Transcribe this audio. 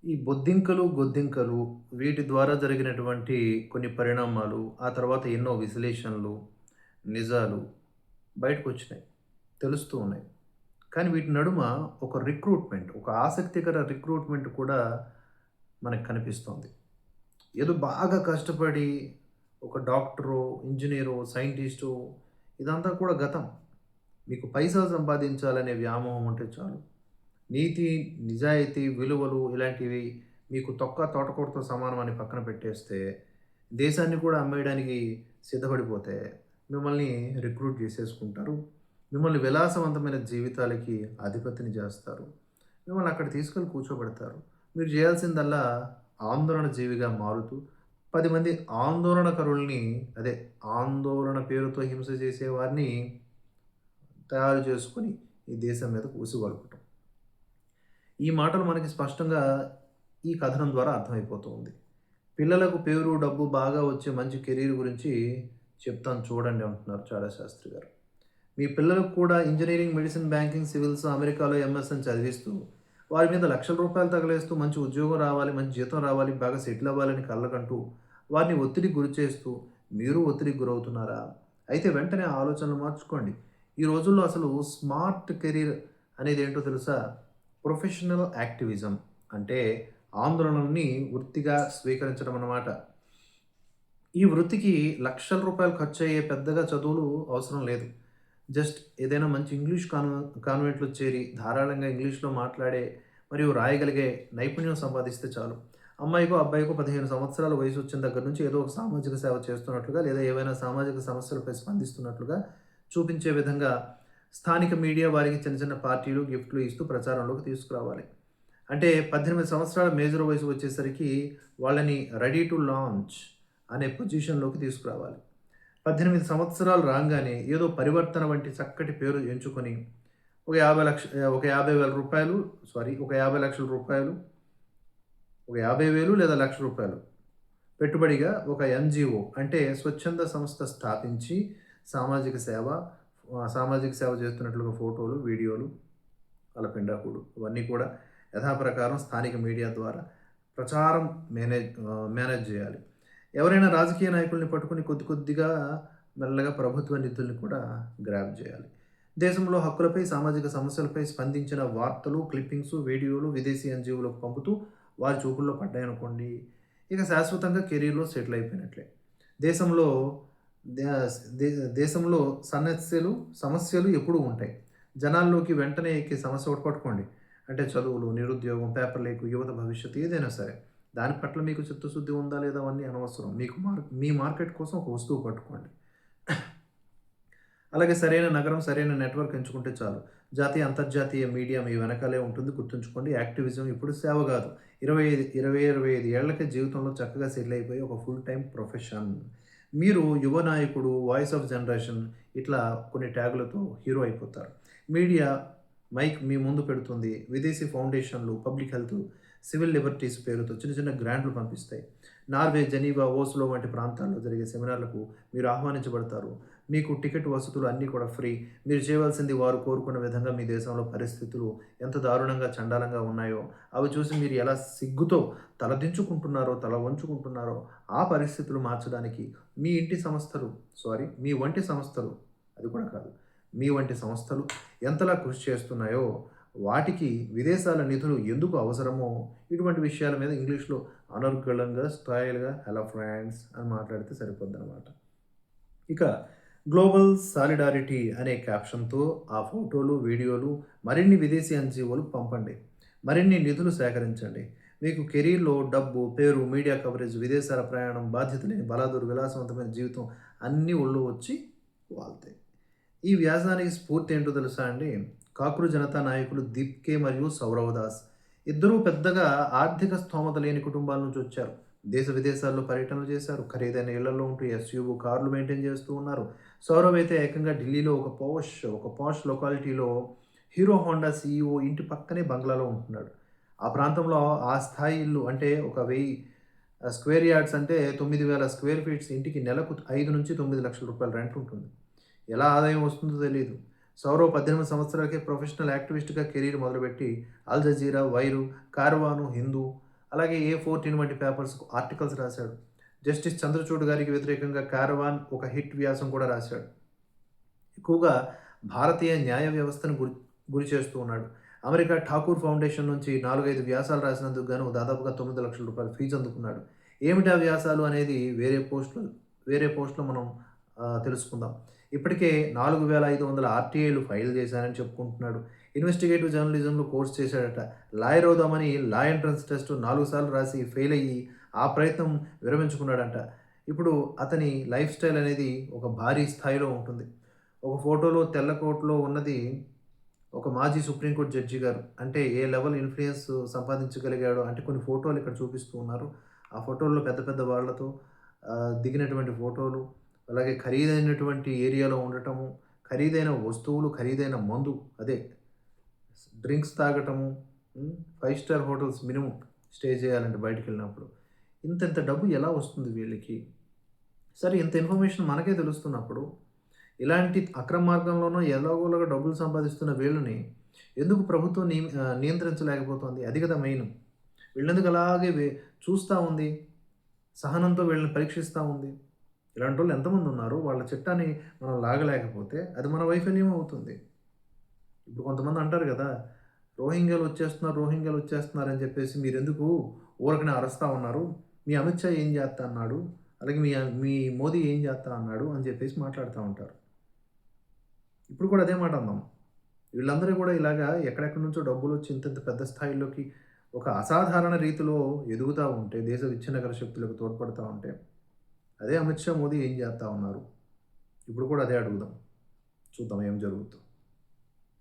ఈ బొద్దింకలు, గొద్దింకలు వీటి ద్వారా జరిగినటువంటి కొన్ని పరిణామాలు, ఆ తర్వాత ఎన్నో విశ్లేషణలు, నిజాలు బయటకొచ్చినాయి. తెలుస్తూ ఉన్నాయి. కానీ వీటి నడుమ ఒక రిక్రూట్‌మెంట్, ఒక ఆసక్తికర రిక్రూట్‌మెంట్ కూడా మనకు కనిపిస్తోంది. ఏదో బాగా కష్టపడి ఒక డాక్టరో, ఇంజినీరో, సైంటిస్టో ఇదంతా కూడా గతం. మీకు పైసలు సంపాదించాలనే వ్యామోహం ఉంటే చాలు. నీతి, నిజాయితీ, విలువలు ఇలాంటివి మీకు తొక్క తోటకూరతో సమానం అని పక్కన పెట్టేస్తే, దేశాన్ని కూడా అమ్మేయడానికి సిద్ధపడిపోతే, మిమ్మల్ని రిక్రూట్ చేసేసుకుంటారు. మిమ్మల్ని విలాసవంతమైన జీవితాలకి అధిపతిని చేస్తారు. మిమ్మల్ని అక్కడ తీసుకెళ్ళి కూర్చోబెడతారు. మీరు చేయాల్సిందల్లా ఆందోళన జీవిగా మారుతూ, 10 మంది ఆందోళనకరుల్ని అదే ఆందోళన పేరుతో హింస చేసేవారిని తయారు చేసుకొని, ఈ దేశం మీదకు ఉసిగొల్పటం. ఈ మాటలు మనకి స్పష్టంగా ఈ కథనం ద్వారా అర్థమైపోతూ ఉంది. పిల్లలకు పేరు, డబ్బు బాగా వచ్చే మంచి కెరీర్ గురించి చెప్తాను చూడండి అంటున్నారు చాడా శాస్త్రి గారు. మీ పిల్లలకు కూడా ఇంజినీరింగ్, మెడిసిన్, బ్యాంకింగ్, సివిల్స్, అమెరికాలో ఎంఎస్ అని చదివిస్తూ, వారి మీద లక్షల రూపాయలు తగలేస్తూ, మంచి ఉద్యోగం రావాలి, మంచి జీతం రావాలి, బాగా సెటిల్ అవ్వాలని కలలుకంటూ, వారిని ఒత్తిడికి గురి చేస్తూ, మీరు ఒత్తిడికి గురవుతున్నారా? అయితే వెంటనే ఆలోచనలు మార్చుకోండి. ఈ రోజుల్లో అసలు స్మార్ట్ కెరీర్ అనేదేంటో తెలుసా? ప్రొఫెషనల్ యాక్టివిజం అంటే ఆందోళనల్ని వృత్తిగా స్వీకరించడం అన్నమాట. ఈ వృత్తికి లక్షల రూపాయలు ఖర్చయ్యే పెద్దగా చదువులు అవసరం లేదు. జస్ట్ ఏదైనా మంచి ఇంగ్లీష్ కాన్వెంట్‌లో చేరి ధారాళంగా ఇంగ్లీష్‌లో మాట్లాడే మరియు రాయగలిగే నైపుణ్యం సంపాదిస్తే చాలు. అమ్మాయికో, అబ్బాయికో 15 సంవత్సరాల వయసొచ్చిన దగ్గర నుంచి ఏదో ఒక సామాజిక సేవ చేస్తున్నట్లుగా లేదా ఏవైనా సామాజిక సమస్యలపై స్పందిస్తున్నట్లుగా చూపించే విధంగా స్థానిక మీడియా వారికి చిన్న చిన్న పార్టీలు, గిఫ్ట్‌లు ఇస్తూ ప్రచారంలోకి తీసుకురావాలి. అంటే 18 సంవత్సరాల మేజర్ వయసు వచ్చేసరికి వాళ్ళని రెడీ టు లాంచ్ అనే పొజిషన్‌లోకి తీసుకురావాలి. 18 సంవత్సరాలు రాంగానే ఏదో పరివర్తన వంటి చక్కటి పేరు ఎంచుకొని ఒక 50,000 రూపాయలు ఒక 50,00,000 రూపాయలు, ఒక 50,000 లేదా రూ. 1,00,000 పెట్టుబడిగా ఒక ఎన్‌జీఓ అంటే స్వచ్ఛంద సంస్థ స్థాపించి సామాజిక సేవ సామాజిక సేవ చేస్తున్నట్లుగా ఫోటోలు, వీడియోలు, వాళ్ళ పిండాకుడు ఇవన్నీ కూడా యథాప్రకారం స్థానిక మీడియా ద్వారా ప్రచారం మేనేజ్ చేయాలి. ఎవరైనా రాజకీయ నాయకుల్ని పట్టుకొని కొద్ది కొద్దిగా మెల్లగా ప్రభుత్వ నిధుల్ని కూడా గ్రాబ్ చేయాలి. దేశంలో హక్కులపై, సామాజిక సమస్యలపై స్పందించిన వార్తలు, క్లిప్పింగ్స్, వీడియోలు విదేశీ ఎన్‌జీఓలకు పంపుతూ వారి చూపుల్లో పడ్డాయనుకోండి, ఇక శాశ్వతంగా కెరీర్‌లో సెటిల్ అయిపోయినట్లే. దేశంలో దేశంలో సమస్యలు ఎప్పుడూ ఉంటాయి. జనాల్లోకి వెంటనే ఎక్కే సమస్య ఒకటి పట్టుకోండి. అంటే చదువులు, నిరుద్యోగం, పేపర్ లీక్, యువత భవిష్యత్తు ఏదైనా సరే. దాని పట్ల మీకు చిత్తశుద్ధి ఉందా లేదా అవన్నీ అనవసరం. మీకు మీ మార్కెట్ కోసం ఒక వస్తువు పట్టుకోండి. అలాగే సరైన నగరం, సరైన నెట్వర్క్ ఎంచుకుంటే చాలు. జాతీయ, అంతర్జాతీయ మీడియా మీ వెనకాలే ఉంటుంది. గుర్తుంచుకోండి. యాక్టివిజం ఇప్పుడు సేవ కాదు. 25 ఏళ్లకే జీవితంలో చక్కగా సెటిల్ అయిపోయి ఒక ఫుల్ టైమ్ ప్రొఫెషన్. మీరు యువ నాయకుడు, వాయిస్ ఆఫ్ జనరేషన్ ఇట్లా కొన్ని ట్యాగులతో హీరో అయిపోతారు. మీడియా మైక్ మీ ముందు పెడుతుంది. విదేశీ ఫౌండేషన్లు, పబ్లిక్ హెల్త్, సివిల్ లిబర్టీస్ పేరుతో చిన్న చిన్న గ్రాంట్లు పంపిస్తాయి. నార్వే, జెనీవా, ఓస్లో వంటి ప్రాంతాల్లో జరిగే సెమినార్లకు మీరు ఆహ్వానించబడతారు. మీకు టికెట్ వసతులు అన్నీ కూడా ఫ్రీ. మీరు చేయవలసింది వారు కోరుకున్న విధంగా మీ దేశంలో పరిస్థితులు ఎంత దారుణంగా, చండాలంగా ఉన్నాయో అవి చూసి మీరు ఎలా సిగ్గుతో తలదించుకుంటున్నారో, తల వంచుకుంటున్నారో ఆ పరిస్థితులు మార్చడానికి మీ వంటి సంస్థలు అది కూడా కాదు. మీ వంటి సంస్థలు ఎంతలా కృషి చేస్తున్నాయో వాటికి విదేశాల నిధులు ఎందుకు అవసరమో ఇటువంటి విషయాల మీద ఇంగ్లీష్‌లో అనర్గళంగా, స్టైల్‌గా హలో ఫ్రెండ్స్ అని మాట్లాడితే సరిపోద్దనమాట. ఇక గ్లోబల్ సాలిడారిటీ అనే క్యాప్షన్‌తో ఆ ఫోటోలు, వీడియోలు మరిన్ని విదేశీ ఎన్‌జీఓలకు పంపండి. మరిన్ని నిధులు సేకరించండి. మీకు కెరీర్‌లో డబ్బు, పేరు, మీడియా కవరేజ్, విదేశాల ప్రయాణం, బాధ్యత లేని బలాదూర్, విలాసవంతమైన జీవితం అన్నీ ఒళ్ళో వచ్చి వాల్తాయి. ఈ వ్యాసానికి స్ఫూర్తి ఏంటో తెలుసా అండి? కాక్రు జనతా నాయకులు దీప్కే మరియు సౌరవ్ దాస్. ఇద్దరూ పెద్దగా ఆర్థిక స్థోమత లేని కుటుంబాల నుంచి వచ్చారు. దేశ విదేశాల్లో పర్యటనలు చేశారు. ఖరీదైన ఇళ్లలో ఉంటూ ఎస్‌యూవీ కార్లు మెయింటైన్ చేస్తూ ఉన్నారు. సౌరవ్ అయితే ఏకంగా ఢిల్లీలో ఒక పాష్ లొకాలిటీలో హీరో హోండా సీఈఓ ఇంటి పక్కనే బంగ్లాలో ఉంటున్నాడు. ఆ ప్రాంతంలో ఆ స్థాయి ఇల్లు అంటే ఒక 1000 స్క్వేర్ యార్డ్స్ అంటే 9,000 స్క్వేర్ ఫీట్స్ ఇంటికి నెలకు 5-9 లక్షల రూపాయల రెంట్ ఉంటుంది. ఎలా ఆదాయం వస్తుందో తెలీదు. సౌరవ్ 18 సంవత్సరాలకే ప్రొఫెషనల్ యాక్టివిస్ట్‌గా కెరీర్ మొదలుపెట్టి అల్ జజీరా, వైరు, కార్వాను, హిందూ అలాగే A14 వంటి పేపర్స్‌కు ఆర్టికల్స్ రాశాడు. జస్టిస్ చంద్రచూడ్ గారికి వ్యతిరేకంగా 'కారవాన్' ఒక హిట్ వ్యాసం కూడా రాశాడు. ఎక్కువగా భారతీయ న్యాయ వ్యవస్థను గురి చేస్తూ ఉన్నాడు. అమెరికా ఠాకూర్ ఫౌండేషన్ నుంచి 4, 5 వ్యాసాలు రాసినందుకు గాను దాదాపుగా ₹9,00,000 ఫీజు అందుకున్నాడు. ఏమిటా వ్యాసాలు అనేది వేరే పోస్ట్‌లో మనం తెలుసుకుందాం. ఇప్పటికే 4,500 ఆర్‌టిఐలు ఫైల్ చేశానని చెప్పుకుంటున్నాడు. ఇన్వెస్టిగేటివ్ జర్నలిజంలో కోర్స్ చేశాడట. లాయర్ అవుదామని లా ఎంట్రన్స్ టెస్ట్ 4 సార్లు రాసి ఫెయిల్ అయ్యి ఆ ప్రయత్నం విరమించుకున్నాడంట. ఇప్పుడు అతని లైఫ్ స్టైల్ అనేది ఒక భారీ స్థాయిలో ఉంటుంది. ఒక ఫోటోలో తెల్ల కోట్‌లో ఉన్నది ఒక మాజీ సుప్రీంకోర్టు జడ్జి గారు. అంటే ఏ లెవెల్ ఇన్‌ఫ్లూయన్స్ సంపాదించగలిగాడో అంటే కొన్ని ఫోటోలు ఇక్కడ చూపిస్తూ ఉన్నారు. ఆ ఫోటోల్లో పెద్ద పెద్ద వాళ్ళతో దిగినటువంటి ఫోటోలు, అలాగే ఖరీదైనటువంటి ఏరియాలో ఉండటము, ఖరీదైన వస్తువులు, ఖరీదైన మందు అదే డ్రింక్స్ తాగటము, 5 స్టార్ హోటల్స్ మినిమమ్ స్టే చేయాలంటే బయటికెళ్ళినప్పుడు. ఇంతింత డబ్బు ఎలా వస్తుంది వీళ్ళకి? సరే ఇంత ఇన్ఫర్మేషన్ మనకే తెలుస్తున్నప్పుడు, ఇలాంటి అక్రమ మార్గంలోనో ఎలాగోలాగా డబ్బులు సంపాదిస్తున్న వీళ్ళని ఎందుకు ప్రభుత్వం నియంత్రించలేకపోతోంది? అది కదా మెయిన్. వీళ్ళెందుకు అలాగే చూస్తా ఉంది? సహనంతో వీళ్ళని పరీక్షిస్తా ఉంది. ఇలాంటోళ్ళు ఎంతమందున్నారు? వాళ్ళ చిట్టాని మనం లాగలేకపోతే అది మన వైఫల్యం అవుతుంది. ఇప్పుడు కొంతమంది అంటారు గదా! రోహింగ్యాలొచ్చేస్తున్నారని చెప్పేసి మీరెందుకు ఊరకనే అరుస్తా ఉన్నారు? మీ అమిత్ షా ఏం జేత్తా అన్నాడు? అలాగే మీ మోదీ ఏం జేత్తా అన్నాడు? అని చెప్పేసి మాట్లాడుతా ఉంటారు. ఇప్పుడు కూడా అదే మాట అందాం. వీళ్ళందరూ కూడా ఇలాగా ఎక్కడెక్కడి నుంచో డబ్బులొచ్చి ఇంతింత పెద్ద స్థాయిలోకి ఒక అసాధారణ రీతిలో ఎదుగుతా ఉంటే, దేశ విచ్ఛిన్నకర శక్తులకు తోడ్పడతా ఉంటే, అదే అమిత్ షా, మోదీ ఏం జేత్తా ఉన్నారు? ఇప్పుడు కూడా అదే అడుగుదాం. చూద్దాం ఏం జరుగుద్దో.